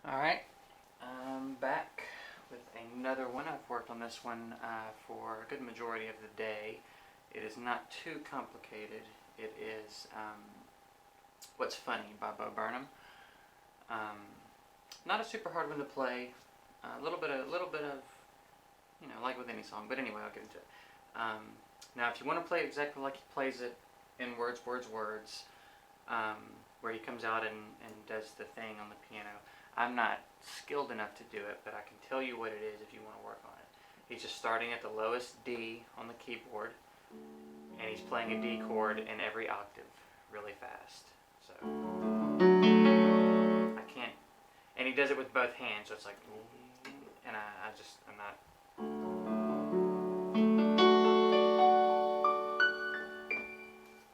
Alright, I'm back with another one. I've worked on this one for a good majority of the day. It is not too complicated. It is What's Funny by Burnham. Not a super hard one to play. A little bit of, like with any song. But anyway, I'll get into it. Now, if you want to play it exactly like he plays it in words, where he comes out and does the thing on the piano, I'm not skilled enough to do it, but I can tell you what it is if you want to work on it. He's just starting at the lowest D on the keyboard, and he's playing a D chord in every octave really fast. So I can't, and he does it with both hands, so it's like, and I'm not.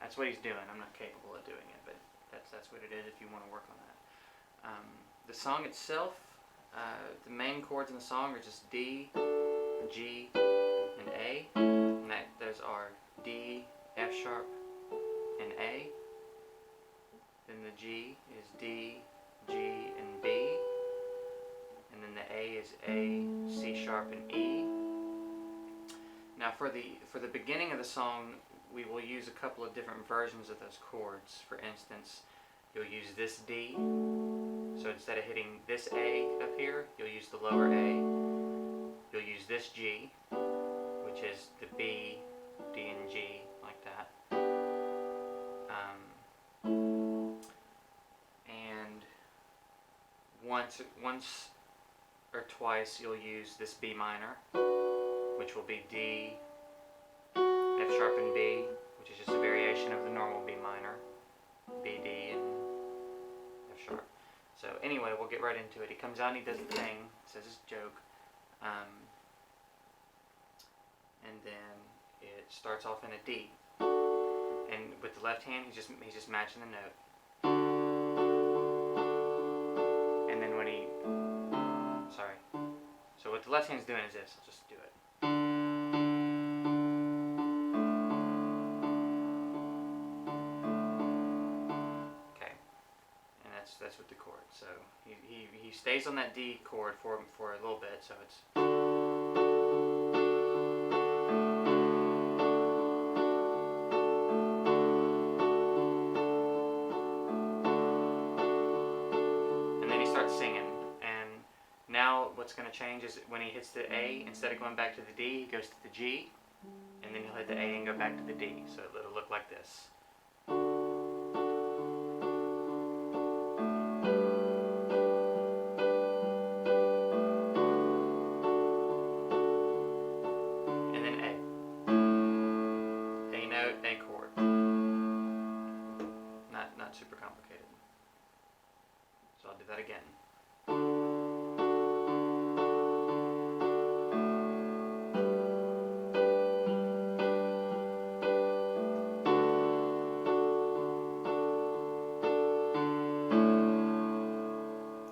That's what he's doing. I'm not capable of doing it, but that's what it is if you want to work on that. The song itself, the main chords in the song are just D, G, and A. And those are D, F sharp, and A. Then the G is D, G, and B. And then the A is A, C sharp, and E. Now for the beginning of the song, we will use a couple of different versions of those chords. For instance, you'll use this D. So instead of hitting this A up here, you'll use the lower A. You'll use this G, which is the B, D, and G, like that. And once or twice, you'll use this B minor, which will be D, F sharp, and B, which is just a variation of the normal B minor, B, D, and F sharp. So anyway, we'll get right into it. He comes out and he does the thing, says his joke, and then it starts off in a D. And with the left hand, he's just matching the note. And then when so what the left hand's doing is this. I'll just do it. That's with the chord. So he stays on that D chord for a little bit. So it's, and then he starts singing. And now what's going to change is when he hits the A, instead of going back to the D, he goes to the G, and then he'll hit the A and go back to the D. So it'll look like this. A chord. Not super complicated. So I'll do that again.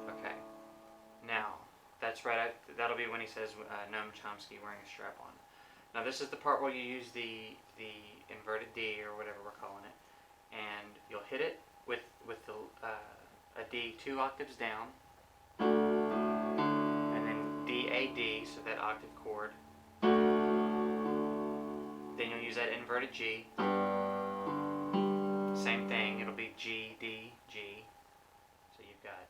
Okay. Now, that's right. That'll be when he says Noam Chomsky wearing a strap on. Now this is the part where you use the inverted D, or whatever we're calling it, and you'll hit it with a D 2 octaves down, and then D, A, D, so that octave chord. Then you'll use that inverted G. Same thing, it'll be G, D, G. So you've got.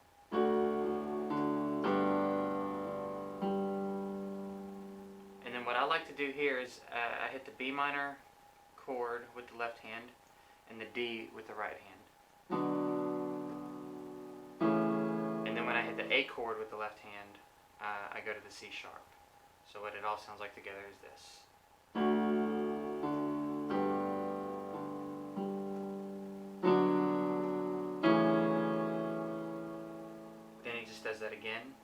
What I like to do here is I hit the B minor chord with the left hand and the D with the right hand. And then when I hit the A chord with the left hand, I go to the C sharp. So what it all sounds like together is this. Then he just does that again.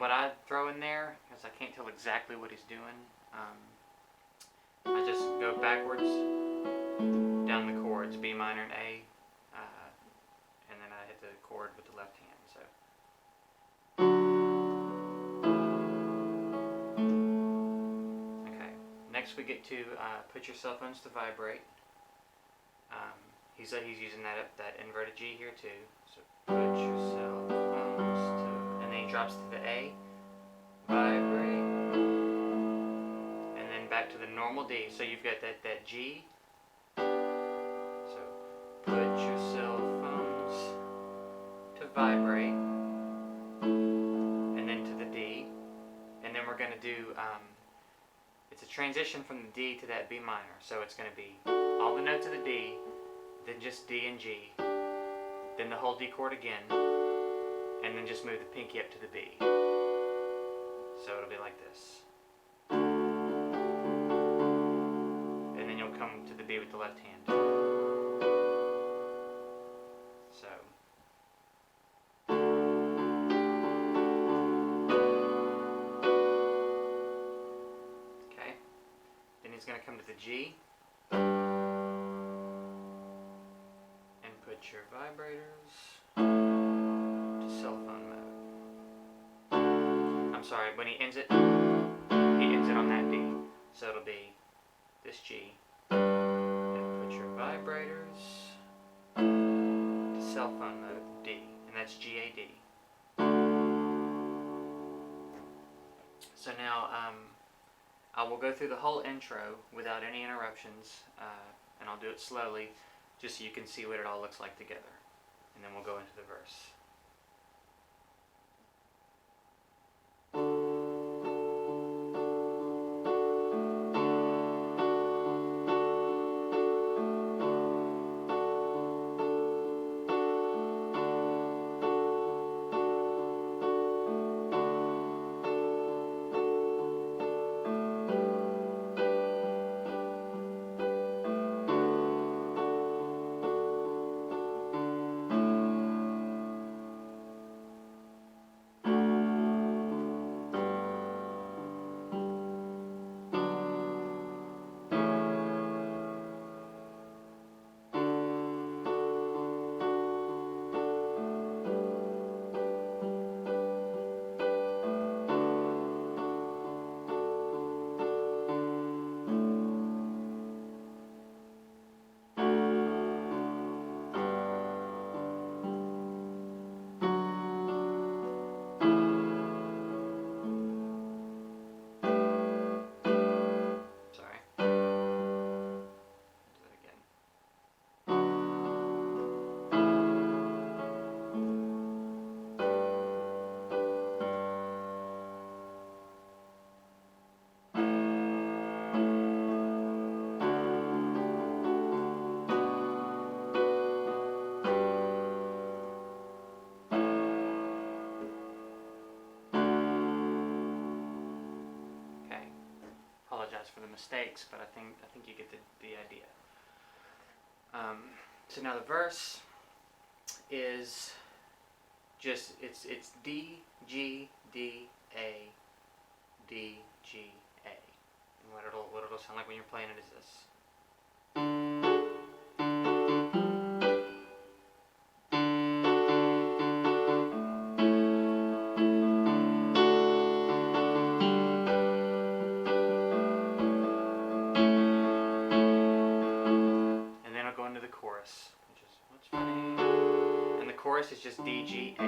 What I throw in there, because I can't tell exactly what he's doing. I just go backwards down the chords, B minor and A, and then I hit the chord with the left hand. So. Okay. Next we get to put your cell phones to vibrate. He's using that inverted G here too. So put your cell phones to, and then he drops to the A, vibrate, and then back to the normal D. So you've got that G. So put your cell phones to vibrate, and then to the D, and then we're going to do, it's a transition from the D to that B minor. So it's going to be all the notes of the D, then just D and G, then the whole D chord again, and then just move the pinky up to the B. So it'll be like this. And then you'll come to the B with the left hand. So. Okay. Then he's going to come to the G. Put your vibrators to cell phone mode. I'm sorry, when he ends it on that D. So it'll be this G. And put your vibrators to cell phone mode, D. And that's G-A-D. So now I will go through the whole intro without any interruptions, and I'll do it slowly, just so you can see what it all looks like together. And then we'll go into the verse. For the mistakes, but I think you get the idea. So now the verse is just it's D G D A D G A, and what it'll sound like when you're playing it is this. Chorus is just D, G, A.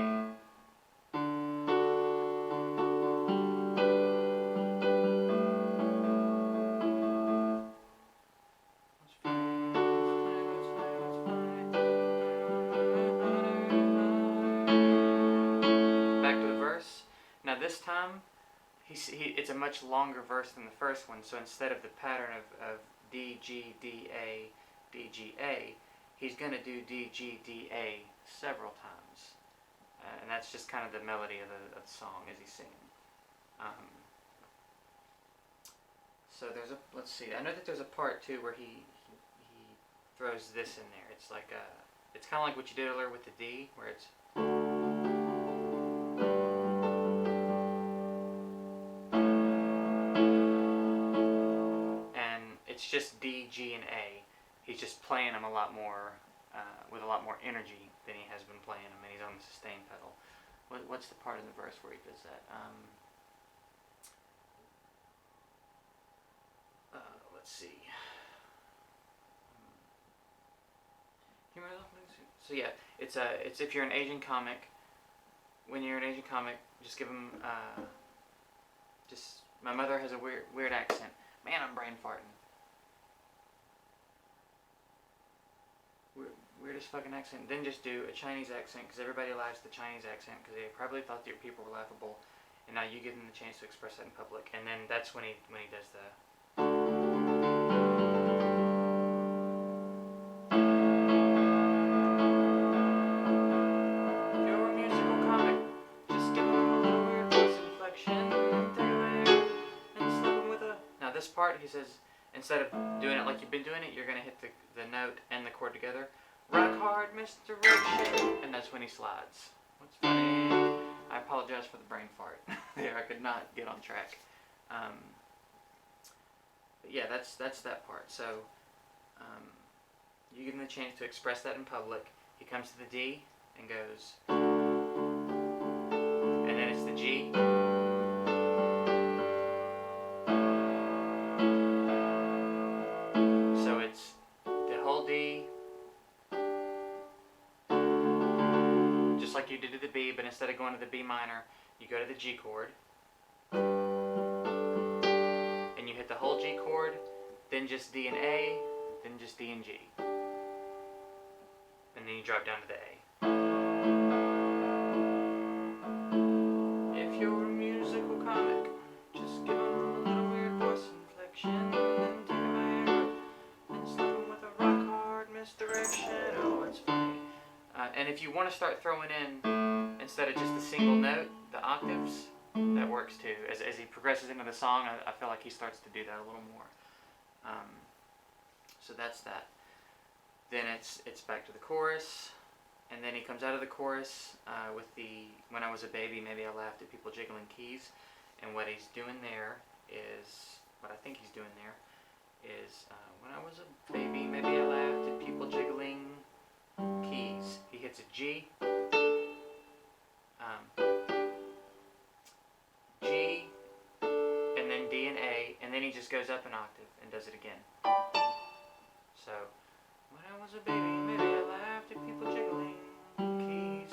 Back to the verse. Now this time, it's a much longer verse than the first one, so instead of the pattern of D, G, D, A, D, G, A, he's going to do D, G, D, A several times. And that's just kind of the melody of the song as he's singing. So there's a, let's see, I know that there's a part too where he throws this in there. It's like it's kind of like what you did earlier with the D, where it's. it's just D, G, and A. He's just playing them a lot more, with a lot more energy than he has been playing them, and he's on the sustain pedal. What's the part in the verse where he does that? Let's see. So yeah, it's if you're an Asian comic. When you're an Asian comic, just give them. Just my mother has a weird accent. Man, I'm brain farting. Weirdest fucking accent. Then just do a Chinese accent, because everybody likes the Chinese accent, because they probably thought that your people were laughable, and now you give them the chance to express that in public. And then that's when he does the. If you're a musical comic, just give them a little weird voice inflection, take away, and slip them with a. Now this part, he says, instead of doing it like you've been doing it, you're gonna hit the note and the chord together. Rock hard misdirection, and that's when he slides. What's funny? I apologize for the brain fart. There, I could not get on track. But yeah, that's that part. So you give him the chance to express that in public. He comes to the D and goes, and then it's the G. So it's the whole D. Like you did to the B, but instead of going to the B minor, you go to the G chord, and you hit the whole G chord, then just D and A, then just D and G, and then you drop down to the A. If you're a musical comic, just give them a little weird voice inflection, then take a back and slap them with a rock hard misdirection. Oh, it's funny. And if you want to start throwing in, instead of just a single note, the octaves, that works too. As he progresses into the song, I feel like he starts to do that a little more. So that's that. Then it's back to the chorus, and then he comes out of the chorus with the "When I was a baby, maybe I laughed at people jiggling keys," and what he's doing there is, what I think he's doing there is, when I was a baby, maybe I laughed at people jiggling keys. He hits a G, G, and then D and A, and then he just goes up an octave and does it again. So, when I was a baby, maybe I laughed at people jiggling keys.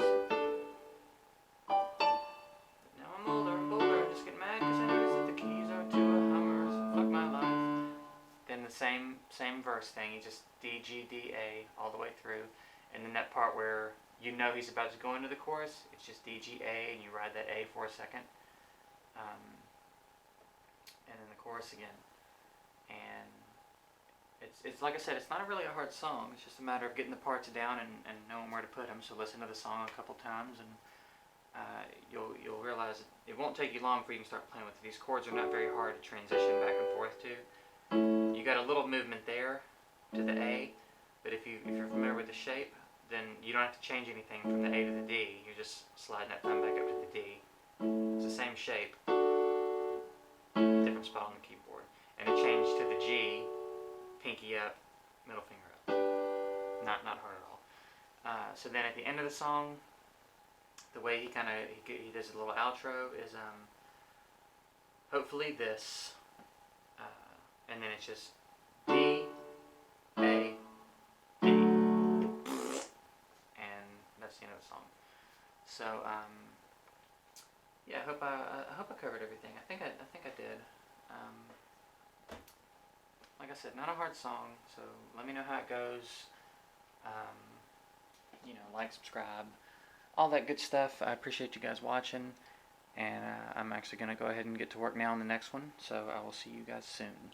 But now I'm older and bolder, I'm just getting mad because I noticed that the keys are to a Hummer, so fuck my life. Then the same verse thing, he just D, G, D, A all the way through. And then that part where you know he's about to go into the chorus, it's just D, G, A, and you ride that A for a second. And then the chorus again. And it's like I said, it's not really a hard song. It's just a matter of getting the parts down and knowing where to put them. So listen to the song a couple times, and you'll realize it won't take you long for you to start playing with it. These chords are not very hard to transition back and forth to. You got a little movement there to the A, but if you're familiar with the shape, then you don't have to change anything from the A to the D. You're just sliding that thumb back up to the D. It's the same shape, different spot on the keyboard. And it changed to the G, pinky up, middle finger up. Not hard at all. So then at the end of the song, the way he does a little outro is hopefully this, and then it's just D, A, D, and that's the end of the song. So yeah, I hope I covered everything. I think I did. Like I said, not a hard song. So let me know how it goes. Like, subscribe, all that good stuff. I appreciate you guys watching, and I'm actually going to go ahead and get to work now on the next one. So I will see you guys soon.